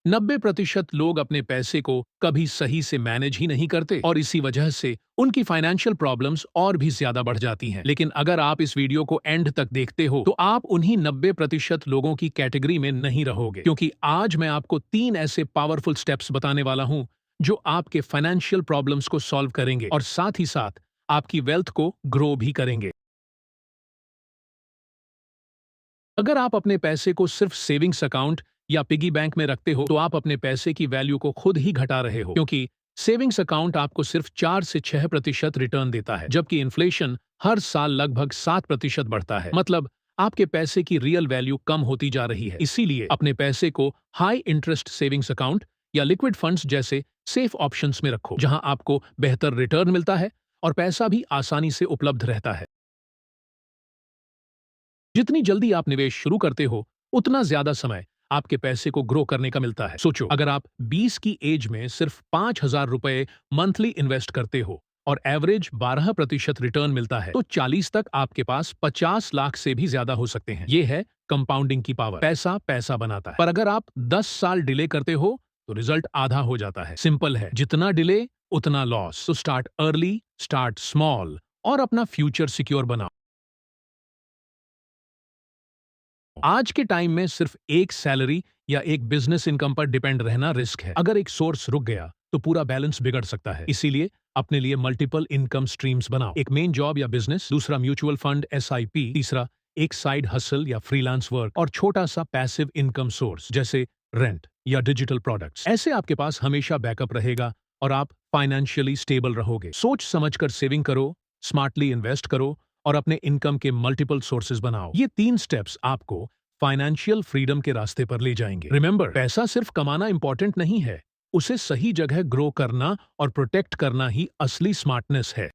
90% लोग अपने पैसे को कभी सही से मैनेज ही नहीं करते और इसी वजह से उनकी फाइनेंशियल प्रॉब्लम्स और भी ज्यादा बढ़ जाती हैं। लेकिन अगर आप इस वीडियो को एंड तक देखते हो तो आप उन्हीं 90% लोगों की कैटेगरी में नहीं रहोगे, क्योंकि आज मैं आपको 3 ऐसे पावरफुल स्टेप्स बताने वाला हूं जो आपके फाइनेंशियल प्रॉब्लम्स को सॉल्व करेंगे और साथ ही साथ आपकी वेल्थ को ग्रो भी करेंगे। अगर आप अपने पैसे को सिर्फ सेविंग्स अकाउंट या पिगी बैंक में रखते हो तो आप अपने पैसे की वैल्यू को खुद ही घटा रहे हो, क्योंकि सेविंग्स अकाउंट आपको सिर्फ 4 से 6% रिटर्न देता है, जबकि इन्फ्लेशन हर साल लगभग 7% बढ़ता है। मतलब आपके पैसे की रियल वैल्यू कम होती जा रही है। इसीलिए अपने पैसे को हाई इंटरेस्ट सेविंग्स अकाउंट या लिक्विड फंड्स जैसे सेफ ऑप्शंस में रखो, जहां आपको बेहतर रिटर्न मिलता है और पैसा भी आसानी से उपलब्ध रहता है। जितनी जल्दी आप निवेश शुरू करते हो उतना ज्यादा समय आपके पैसे को ग्रो करने का मिलता है। सोचो, अगर आप 20 की एज में सिर्फ 5,000 रुपए मंथली इन्वेस्ट करते हो और एवरेज 12% रिटर्न मिलता है, तो 40 तक आपके पास 50 लाख से भी ज्यादा हो सकते हैं। ये है कंपाउंडिंग की पावर। पैसा पैसा बनाता है। पर अगर आप 10 साल डिले करते हो तो रिजल्ट आधा हो जाता है। सिंपल है, जितना डिले उतना लॉस। तो स्टार्ट अर्ली, स्टार्ट स्मॉल और अपना फ्यूचर सिक्योर बनाओ। आज के टाइम में सिर्फ एक सैलरी या एक बिजनेस इनकम पर डिपेंड रहना रिस्क है। अगर एक सोर्स रुक गया तो पूरा बैलेंस बिगड़ सकता है। इसीलिए अपने लिए मल्टीपल इनकम स्ट्रीम्स बनाओ। एक मेन जॉब या बिजनेस, दूसरा म्यूचुअल फंड एसआईपी, तीसरा एक साइड हसल या फ्रीलांस वर्क और छोटा सा पैसिव इनकम सोर्स जैसे रेंट या डिजिटल प्रोडक्ट्स। ऐसे आपके पास हमेशा बैकअप रहेगा और आप फाइनेंशियली स्टेबल रहोगे। सोच समझकर सेविंग करो, स्मार्टली इन्वेस्ट करो और अपने इनकम के मल्टीपल सोर्सेज बनाओ। ये 3 स्टेप्स आपको फाइनेंशियल फ्रीडम के रास्ते पर ले जाएंगे। रिमेंबर, पैसा सिर्फ कमाना इंपॉर्टेंट नहीं है, उसे सही जगह ग्रो करना और प्रोटेक्ट करना ही असली स्मार्टनेस है।